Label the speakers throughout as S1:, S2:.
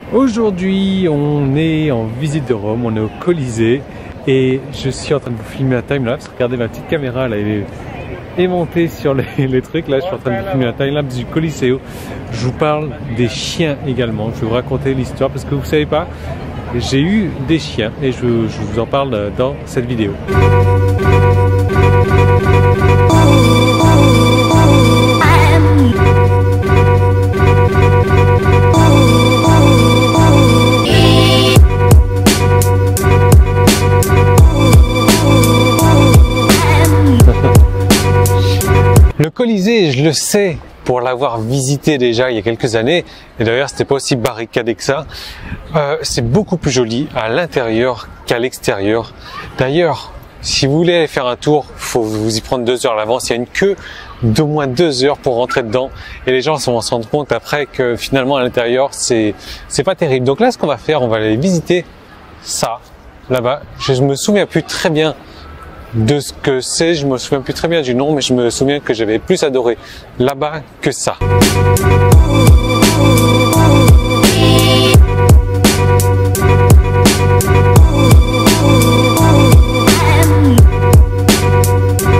S1: Aujourd'hui, on est en visite de Rome, on est au Colisée et je suis en train de vous filmer un timelapse. Regardez ma petite caméra là, elle est montée sur les trucs. Là, je suis en train de vous filmer un timelapse du Coliseo. Je vous parle des chiens également. Je vais vous raconter l'histoire parce que vous savez pas, j'ai eu des chiens et je vous en parle dans cette vidéo. Le Colisée, je le sais pour l'avoir visité déjà il y a quelques années, et d'ailleurs c'était pas aussi barricadé que ça. C'est beaucoup plus joli à l'intérieur qu'à l'extérieur. D'ailleurs, si vous voulez aller faire un tour, faut vous y prendre 2 heures à l'avance. Il y a une queue d'au moins 2 heures pour rentrer dedans, et les gens vont se rendre compte après que finalement à l'intérieur c'est pas terrible. Donc là, ce qu'on va faire, on va aller visiter ça là-bas. Je me souviens plus très bien de ce que c'est, je me souviens plus très bien du nom, mais je me souviens que j'avais plus adoré là-bas que ça.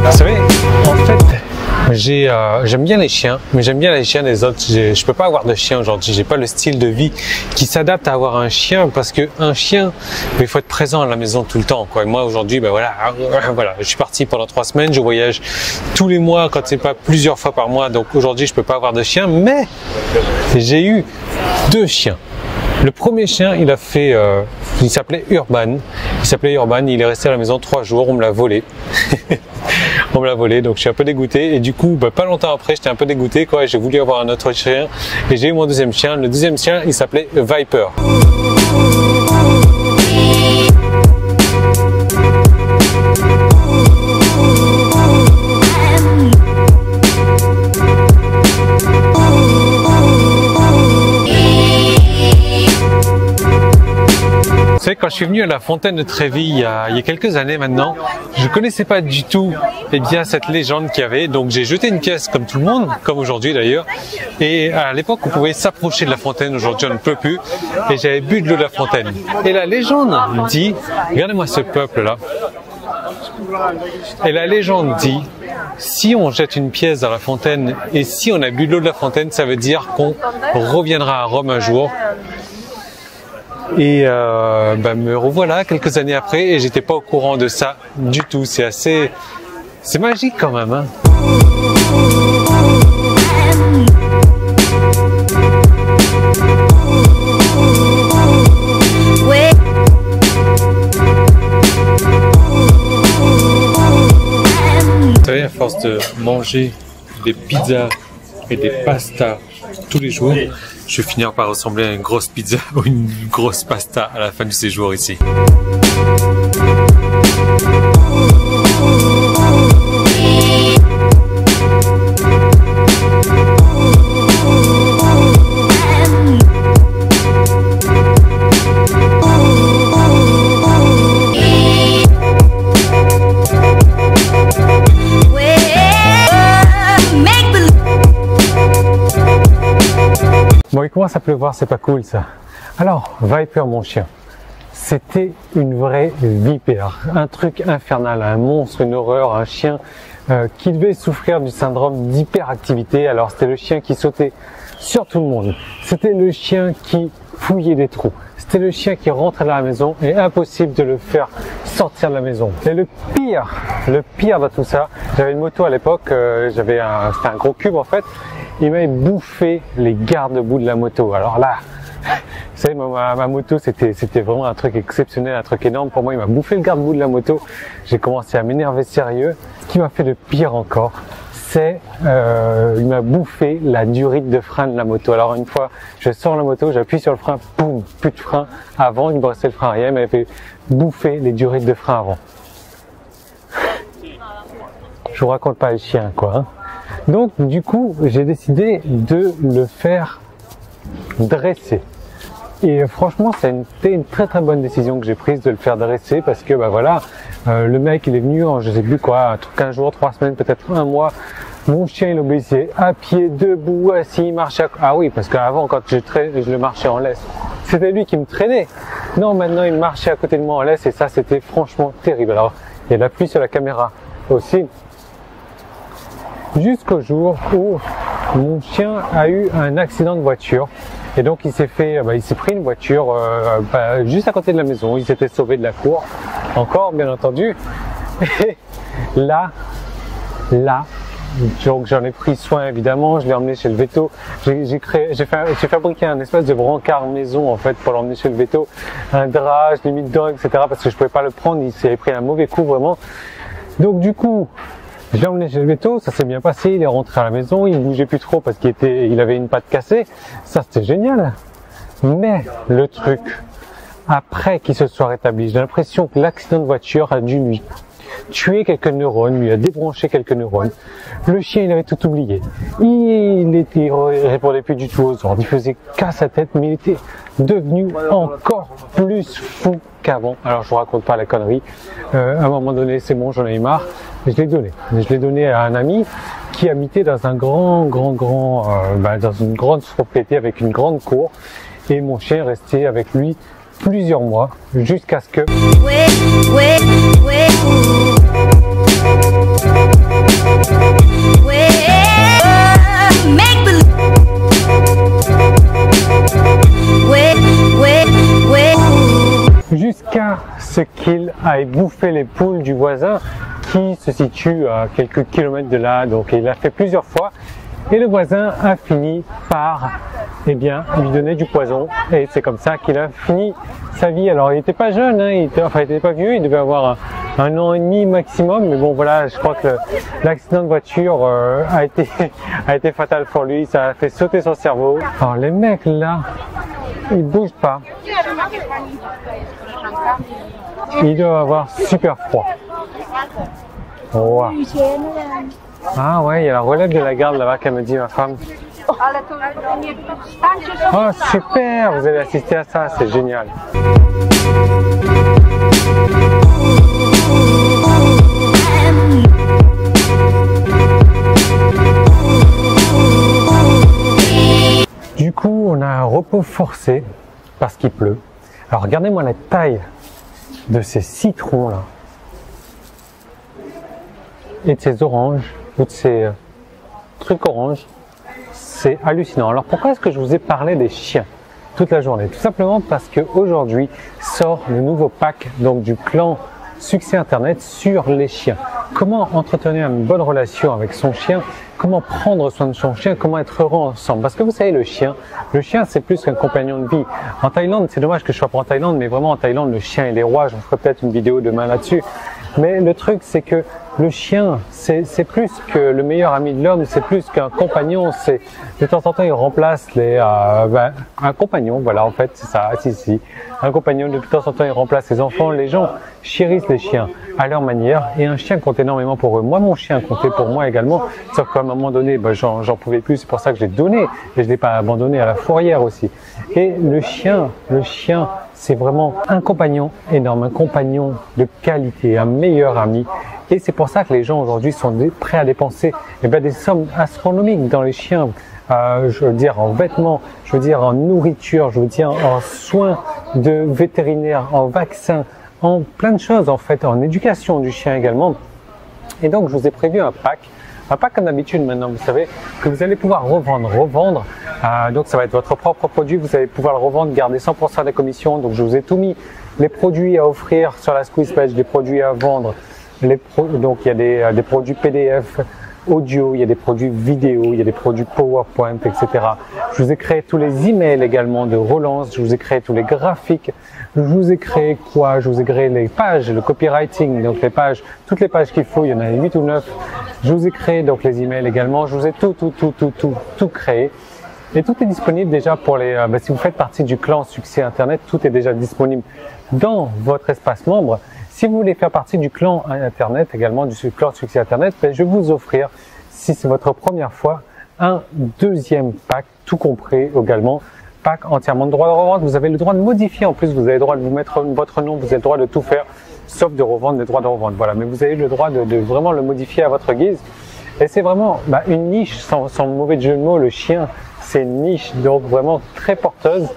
S1: Vous savez, en fait, j'aime bien les chiens, mais j'aime bien les chiens des autres. Je peux pas avoir de chien aujourd'hui. J'ai pas le style de vie qui s'adapte à avoir un chien, parce que un chien, il faut être présent à la maison tout le temps, quoi. Et moi aujourd'hui, ben voilà, je suis parti pendant 3 semaines. Je voyage tous les mois, quand c'est pas plusieurs fois par mois. Donc aujourd'hui, je peux pas avoir de chien, mais j'ai eu 2 chiens. Le premier chien, il s'appelait Urban. Il est resté à la maison 3 jours. On me l'a volé. On me l'a volé, donc je suis un peu dégoûté. Et du coup, pas longtemps après, j'étais un peu dégoûté, quoi. J'ai voulu avoir un autre chien et j'ai eu mon deuxième chien. Le deuxième chien, il s'appelait Viper. Vous savez, quand je suis venu à la fontaine de Trévi il y a quelques années maintenant, je connaissais pas du tout cette légende qu'il y avait. Donc j'ai jeté une pièce comme tout le monde, comme aujourd'hui d'ailleurs. Et à l'époque, on pouvait s'approcher de la fontaine. Aujourd'hui, on ne peut plus. Et j'avais bu de l'eau de la fontaine. Et la légende dit, regardez-moi ce peuple-là. Et la légende dit, si on jette une pièce dans la fontaine et si on a bu de l'eau de la fontaine, ça veut dire qu'on reviendra à Rome un jour. Et me revoilà quelques années après et j'étais pas au courant de ça du tout. C'est magique quand même, hein. Vous savez, à force de manger des pizzas et des pastas tous les jours, je vais finir par ressembler à une grosse pizza ou une grosse pasta à la fin du séjour ici. Bon, il commence à pleuvoir, c'est pas cool ça. Alors, Viper, mon chien, c'était une vraie vipère, un truc infernal, un monstre, une horreur, un chien qui devait souffrir du syndrome d'hyperactivité. Alors, c'était le chien qui sautait sur tout le monde, c'était le chien qui fouillait des trous, c'était le chien qui rentrait dans la maison et impossible de le faire sortir de la maison. Et le pire de tout ça, j'avais une moto à l'époque, c'était un gros cube en fait. Il m'avait bouffé les garde-boue de la moto. Alors là, vous savez, ma moto, c'était vraiment un truc exceptionnel, un truc énorme. Pour moi, il m'a bouffé le garde-boue de la moto. J'ai commencé à m'énerver sérieux. Ce qui m'a fait de pire encore, c'est il m'a bouffé la durite de frein de la moto. Alors une fois, je sors la moto, j'appuie sur le frein, boum, plus de frein. Avant, il me restait le frein arrière, il m'avait fait bouffer les durites de frein avant. Je vous raconte pas les chiens, quoi, hein. Donc, du coup, j'ai décidé de le faire dresser. Et franchement, c'était une très très bonne décision que j'ai prise de le faire dresser parce que, le mec, il est venu en, je sais plus quoi, 15 jours, 3 semaines, peut-être 1 mois. Mon chien, il obéissait à pied, debout, assis, il marchait. Ah oui, parce qu'avant, quand je le marchais en laisse, c'était lui qui me traînait. Non, maintenant il marchait à côté de moi en laisse et ça c'était franchement terrible. Alors il y a de la pluie sur la caméra aussi. Jusqu'au jour où mon chien a eu un accident de voiture et donc il s'est pris une voiture juste à côté de la maison. Il s'était sauvé de la cour, encore bien entendu. Et là, donc j'en ai pris soin évidemment, je l'ai emmené chez le véto. J'ai fabriqué un espèce de brancard maison en fait pour l'emmener chez le véto, un drap, je l'ai mis dedans, etc. parce que je pouvais pas le prendre, il s'est pris un mauvais coup vraiment. Donc du coup, je l'ai emmené chez le véto, ça s'est bien passé, il est rentré à la maison, il bougeait plus trop parce il avait une patte cassée, ça c'était génial. Mais le truc, après qu'il se soit rétabli, j'ai l'impression que l'accident de voiture a dû lui tuer quelques neurones, lui a débranché quelques neurones. Le chien, il avait tout oublié. Il répondait plus du tout aux ordres. Il faisait qu'à sa tête, mais il était devenu encore plus fou qu'avant. Alors, je vous raconte pas la connerie. À un moment donné, c'est bon, j'en ai eu marre. Je l'ai donné. Je l'ai donné à un ami qui habitait dans dans une grande propriété avec une grande cour. Et mon chien est resté avec lui plusieurs mois jusqu'à ce que qu'il aille bouffer les poules du voisin qui se situe à quelques kilomètres de là. Donc il l'a fait plusieurs fois et le voisin a fini par lui donner du poison et c'est comme ça qu'il a fini sa vie. Alors il n'était pas jeune, hein, il était pas vieux, il devait avoir un an et demi maximum, mais bon voilà, je crois que l'accident de voiture a été fatal pour lui, ça a fait sauter son cerveau. Alors les mecs là, ils bougent pas, ils doivent avoir super froid. Wow. Ah ouais, il y a la relève de la garde là-bas qu'elle me dit ma femme. Oh super, vous allez assister à ça, c'est génial. Du coup, on a un repos forcé parce qu'il pleut. Alors regardez-moi la taille de ces citrons là et de ces oranges ou de ces trucs oranges. C'est hallucinant. Alors pourquoi est-ce que je vous ai parlé des chiens toute la journée? Tout simplement parce qu'aujourd'hui sort le nouveau pack donc du clan Succès Internet sur les chiens. Comment entretenir une bonne relation avec son chien, comment prendre soin de son chien, comment être heureux ensemble. Parce que vous savez, le chien c'est plus qu'un compagnon de vie. En Thaïlande, c'est dommage que je sois pas en Thaïlande, mais vraiment en Thaïlande, le chien il est roi. J'en ferai peut-être une vidéo demain là-dessus. Mais le truc, c'est que le chien, c'est plus que le meilleur ami de l'homme, c'est plus qu'un compagnon. C'est de temps en temps, il remplace un compagnon. Voilà, en fait, c'est ça. Si, un compagnon. De temps en temps, il remplace les enfants. Les gens chérissent les chiens à leur manière, et un chien compte énormément pour eux. Moi, mon chien comptait pour moi également. Sauf qu'à un moment donné, j'en pouvais plus. C'est pour ça que je l'ai donné, et je l'ai pas abandonné à la fourrière aussi. Et le chien, c'est vraiment un compagnon énorme, un compagnon de qualité, un meilleur ami. Et c'est pour ça que les gens aujourd'hui sont prêts à dépenser des sommes astronomiques dans les chiens. Je veux dire en vêtements, je veux dire en nourriture, je veux dire en soins de vétérinaires, en vaccins, en plein de choses en fait, en éducation du chien également. Et donc je vous ai prévu un pack comme d'habitude maintenant, vous savez, que vous allez pouvoir revendre. Donc ça va être votre propre produit, vous allez pouvoir le revendre, garder 100% des commissions. Donc je vous ai tout mis, les produits à offrir sur la Squeeze Page, des produits à vendre. Donc il y a des produits PDF, audio, il y a des produits vidéo, il y a des produits PowerPoint, etc. Je vous ai créé tous les emails également de relance, je vous ai créé tous les graphiques, je vous ai créé quoi? Je vous ai créé les pages, le copywriting, donc les pages, toutes les pages qu'il faut, il y en a 8 ou 9. Je vous ai créé donc les emails également, je vous ai tout créé. Et tout est disponible déjà pour les, si vous faites partie du clan Succès Internet, tout est déjà disponible dans votre espace membre. Si vous voulez faire partie du clan Internet également, du clan Succès Internet, je vais vous offrir, si c'est votre première fois, un deuxième pack, tout compris également, pack entièrement de droit de revente. Vous avez le droit de modifier en plus, vous avez le droit de vous mettre votre nom, vous avez le droit de tout faire, sauf de revendre les droits de revente. Voilà, mais vous avez le droit de vraiment le modifier à votre guise. Et c'est vraiment une niche, sans mauvais jeu de mots, le chien, c'est une niche, donc vraiment très porteuse.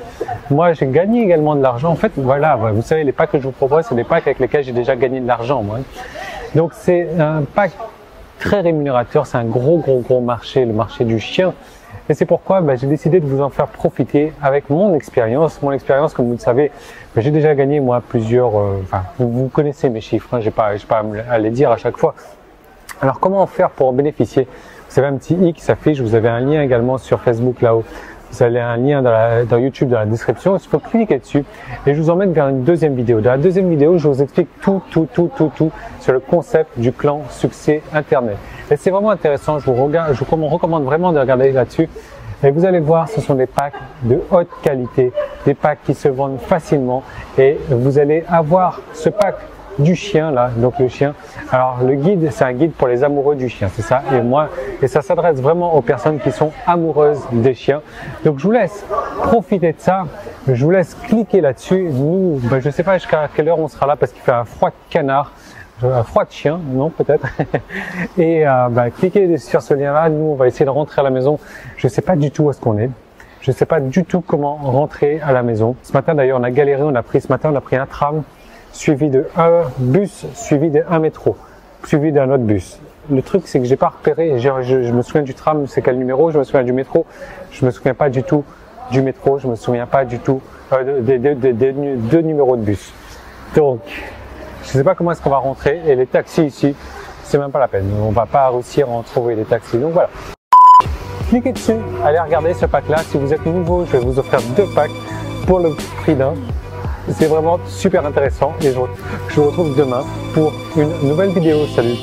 S1: Moi, j'ai gagné également de l'argent. En fait, voilà, vous savez, les packs que je vous propose, c'est des packs avec lesquels j'ai déjà gagné de l'argent, moi. Donc, c'est un pack très rémunérateur. C'est un gros marché, le marché du chien. Et c'est pourquoi j'ai décidé de vous en faire profiter avec mon expérience. Mon expérience, comme vous le savez, j'ai déjà gagné moi plusieurs. Vous connaissez mes chiffres, hein, j'ai pas à les dire à chaque fois. Alors, comment faire pour en bénéficier? Vous avez un petit i qui s'affiche. Vous avez un lien également sur Facebook là-haut. Vous avez un lien dans YouTube dans la description. Il faut cliquer dessus et je vous emmène vers une deuxième vidéo. Dans la deuxième vidéo, je vous explique tout sur le concept du clan succès Internet. Et c'est vraiment intéressant. Je vous recommande vraiment de regarder là-dessus. Et vous allez voir, ce sont des packs de haute qualité, des packs qui se vendent facilement. Et vous allez avoir ce pack du chien là, donc le chien. Alors le guide, c'est un guide pour les amoureux du chien, c'est ça. Et ça s'adresse vraiment aux personnes qui sont amoureuses des chiens. Donc je vous laisse profiter de ça. Je vous laisse cliquer là-dessus. Nous, je sais pas jusqu'à quelle heure on sera là parce qu'il fait un froid de canard. Un froid de chien, non peut-être. Et cliquez sur ce lien-là. Nous, on va essayer de rentrer à la maison. Je sais pas du tout où est-ce qu'on est. Je sais pas du tout comment rentrer à la maison. Ce matin d'ailleurs, on a galéré. On a pris un tram suivi de un bus, suivi d'un métro, suivi d'un autre bus. Le truc, c'est que j'ai pas repéré. Je me souviens du tram, c'est quel numéro. Je me souviens du métro. Je me souviens pas du tout du métro. Je me souviens pas du tout des deux numéros de bus. Donc, je sais pas comment est-ce qu'on va rentrer. Et les taxis ici, c'est même pas la peine. On va pas réussir à en trouver des taxis. Donc voilà. Cliquez dessus. Allez regarder ce pack-là. Si vous êtes nouveau, je vais vous offrir 2 packs pour le prix d'un. C'est vraiment super intéressant et je vous retrouve demain pour une nouvelle vidéo. Salut!